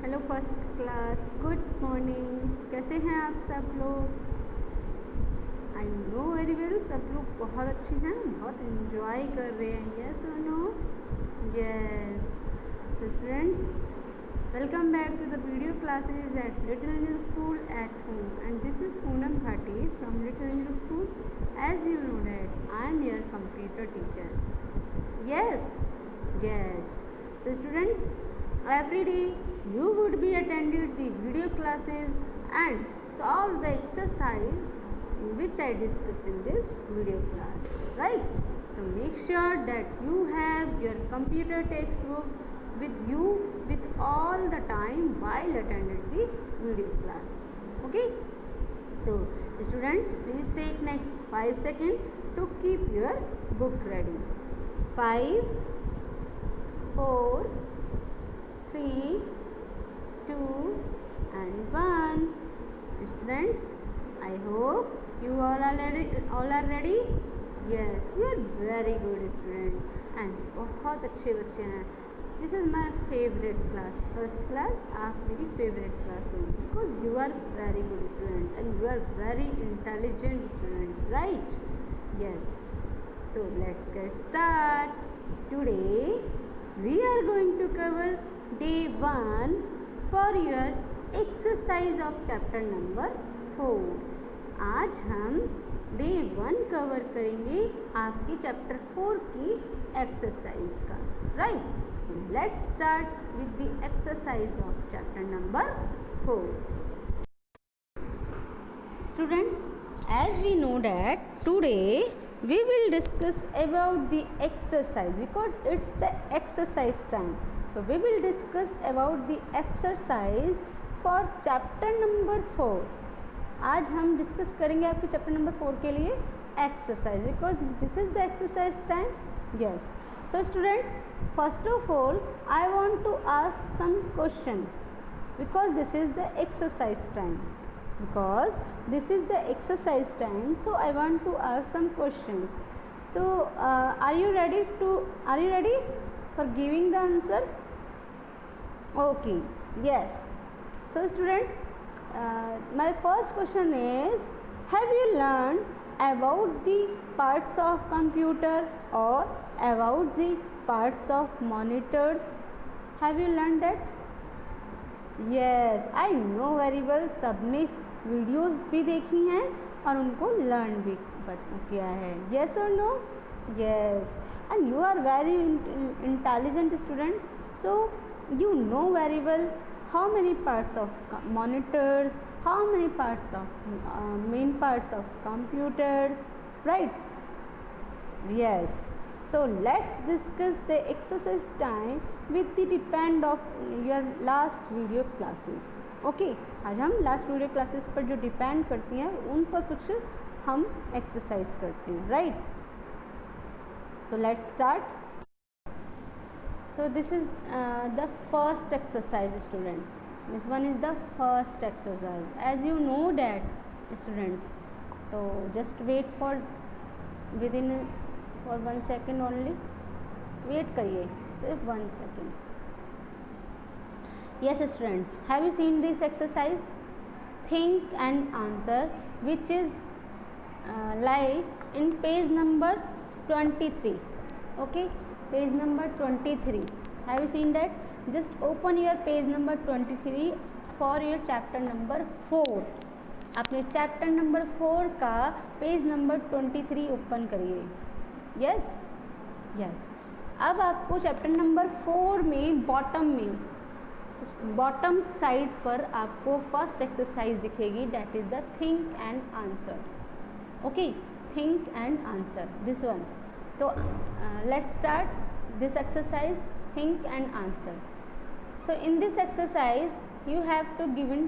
Hello first class, good morning. कैसे हैं आप सब लोग? आई नो वेरी वेल, सब लोग बहुत अच्छे हैं, बहुत इन्जॉय कर रहे हैं। यस और no? Yes. So students, welcome back to the video classes at Little Angel School at home, and this is Poonam Bhati from Little Angel School. As you know that I am your computer teacher. Yes, yes. So students, every day you would be attended the video classes and solve the exercise which I discuss in this video class, right? So make sure that you have your computer textbook with you with all the time while attending the video class. Okay, so students, please take next 5 seconds to keep your book ready. 5, 4, 3, 2 and 1. Students, I hope you all are ready. Yes, you are very good student and बहुत अच्छे बच्चे हैं. This is my favorite class. First class आप मेरी favorite class हो because you are very good students and you are very intelligent students, right? Yes. So let's get start. Today we are going to cover day 1 for your exercise of chapter number 4. आज हम day 1 cover करेंगे आपकी chapter 4 की exercise का, right? Let's start with the exercise of chapter number 4. Students, as we know that today we will discuss about the exercise because it's the exercise time. So we will discuss about the exercise for chapter number 4. आज हम discuss करेंगे आपके chapter number 4 के लिए exercise because this is the exercise time. Yes. So students, first of all I want to ask some question because this is the exercise time. Because this is the exercise time, so I want to ask some questions. So are you ready for giving the answer? Okay, yes. So student, my first question is, have you learned about the parts of computer or about the parts of monitors? Have you learned that? Yes, I know very well. सबने videos भी देखी हैं और उनको learn भी किया है. Yes और no? Yes. And you are very intelligent student, so you know very well how many parts of monitors, how many parts of main parts of computers, right? Yes. So let's discuss the exercise time with the depend of your last video classes. Okay, आज हम last video classes पर जो depend करती हैं उन पर कुछ हम एक्सरसाइज करते हैं, राइट? तो let's start. So this is the first exercise, student. This one is the first exercise. As you know that, students, so just wait for within for 1 second only. Wait करिए सिर्फ 1 second. Yes students, have you seen this exercise? Think and answer, which is like in page number 23. Okay, page number 23. Have you seen that? Just open your page number 23 for your chapter number 4. अपने chapter number 4 का page number 23 open करिए. Yes, yes. अब आपको chapter number 4 में bottom side पर आपको first exercise दिखेगी, that is the think and answer. Okay, think and answer, this one. तो let's start this exercise, think and answer. So in this exercise you have to given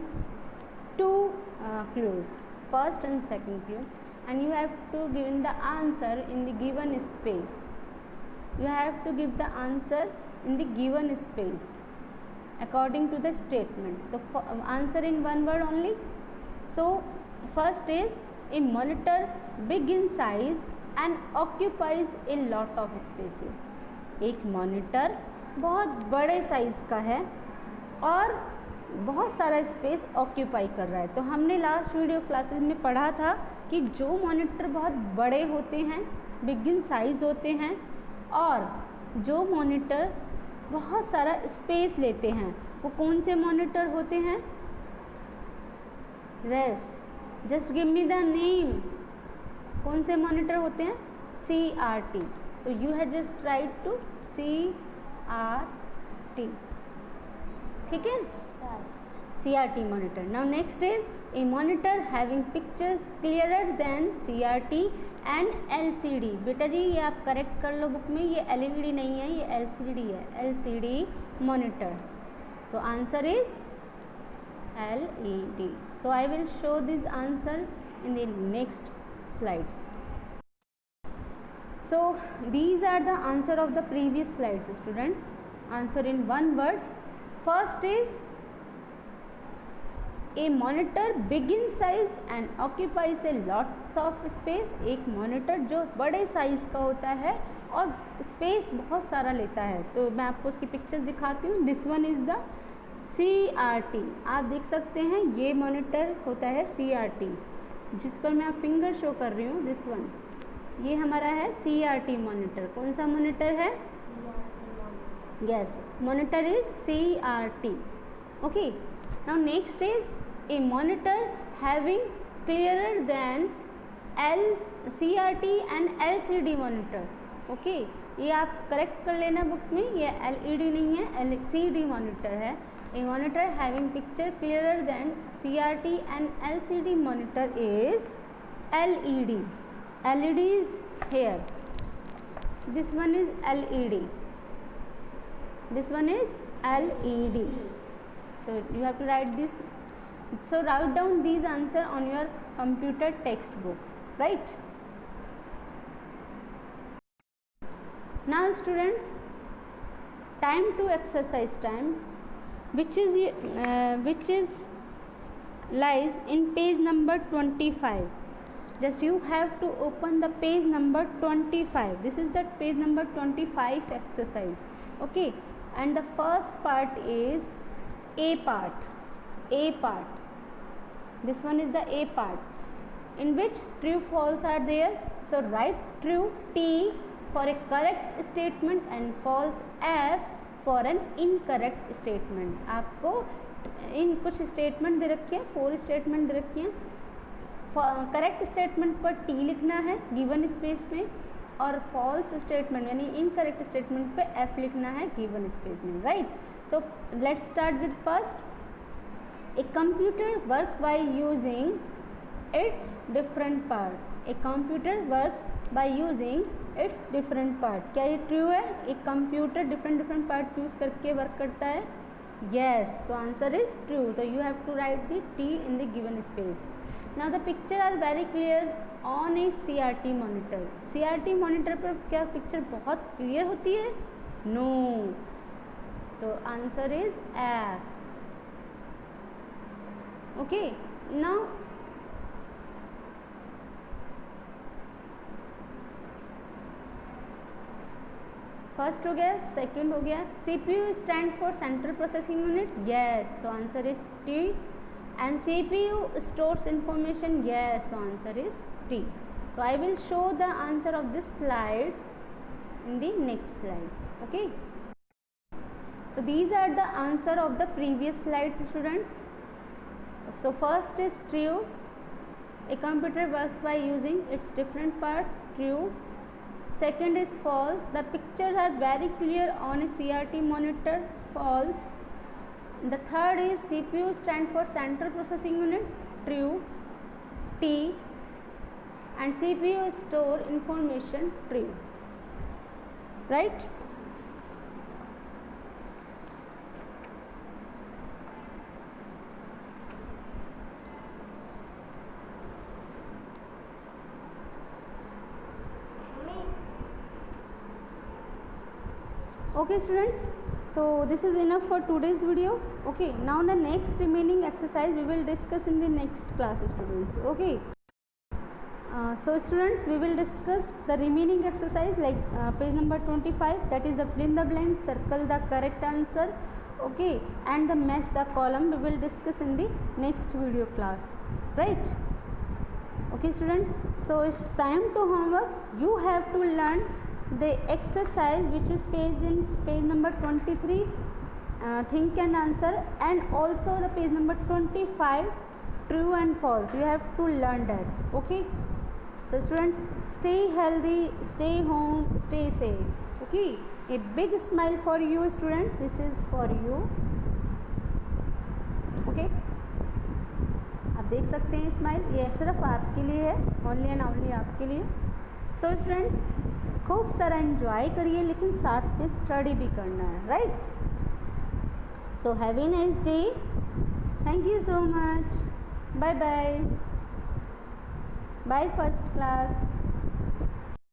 two clues, first and second clue, and you have to given the answer in the given space. You have to give the answer in the given space according to the statement. The answer in one word only. So first is, a monitor big in size and occupies a lot of spaces. एक monitor बहुत बड़े size का है और बहुत सारा space occupy कर रहा है। तो हमने लास्ट वीडियो क्लासेस में पढ़ा था कि जो मॉनिटर बहुत बड़े होते हैं, बिग इन साइज होते हैं, और जो मॉनिटर बहुत सारा स्पेस लेते हैं, वो कौन से मॉनिटर होते हैं? रेस, just give me the name. कौन से मॉनिटर होते हैं? CRT। तो you have just write to CRT, ठीक है, CRT monitor. Now next is a monitor having pictures clearer than CRT and LCD. बेटा जी ये आप करेक्ट कर लो बुक में, ये LED नहीं है, ये LCD है, LCD monitor. So answer is LED. So I will show this answer in the next slides. So these are the answer of the previous slides, students. Answer in one word. First is a monitor big in size and occupies a lot of space. एक monitor जो बड़े size का होता है और space बहुत सारा लेता है। तो मैं आपको उसकी पिक्चर्स दिखाती हूँ। This one is the CRT। आप देख सकते हैं ये मॉनिटर होता है CRT, जिस पर मैं आप फिंगर शो कर रही हूँ। दिस वन, ये हमारा है CRT मॉनिटर। कौन सा मॉनिटर है? Yes, monitor is CRT। Okay, now next is a monitor having clearer than CRT and LCD monitor. Okay, ये आप करेक्ट कर लेना बुक में, ये LED नहीं है, LCD monitor है। A monitor having picture clearer than CRT and LCD monitor is LED. LED is here. This one is LED. This one is LED. So you have to write this. So write down these answer on your computer textbook, right? Now students, time to exercise time, which is lies in page number 25. Just you have to open the page number 25. This is the page number 25 exercise. Okay, and the first part is A part. A part. This one is the A part, in which true false are there. So write true T for a correct statement and false F for an incorrect statement. आपको इन कुछ statement दे रखी है, 4 statement दे रखी हैं। Correct statement पर T लिखना है given space में, और फॉल्स स्टेटमेंट यानी इनकरेक्ट स्टेटमेंट पे F लिखना है गिवन स्पेस में, राइट? तो let's start with first. A computer works by using its different part. A computer works by using its different part. क्या ये ट्रू है? एक कंप्यूटर डिफरेंट पार्ट यूज करके वर्क करता है? Yes. So answer is true. So you have to write the T in the given space. Now the picture are very clear on a CRT monitor. CRT monitor पर क्या picture बहुत clear होती है? No. तो answer is F. Okay, now first हो गया, second हो गया। CPU stand for central processing unit, yes, तो answer is T। And CPU stores information, yes, तो answer is T। So I will show the answer of this slides in the next slides. Okay, so these are the answer of the previous slides, students. So first is true, a computer works by using its different parts, true. Second is false, the pictures are very clear on a CRT monitor, false. The third is CPU stand for central processing unit, true, T. And CPU store information, true, right? Okay students, so this is enough for today's video. Okay, now the next remaining exercise we will discuss in the next class, students. Okay, so students, we will discuss the remaining exercise like page number 25, that is the fill in the blanks, circle the correct answer, Okay, and the match the column we will discuss in the next video class, right? Okay students, so it's time to homework. You have to learn the exercise which is page number 23, think and answer, and also the page number 25, true and false. You have to learn that. Okay, so students, stay healthy, stay home, stay safe. Okay, a big smile for you student, this is for you. Okay, आप देख सकते हैं smile, ये सिर्फ आपके लिए है, only and only आपके लिए. सो स्टूडेंट, खूब सारा एंजॉय करिए, लेकिन साथ में स्टडी भी करना है, right? So have a nice day. Thank you so much. Bye bye. Bye first class.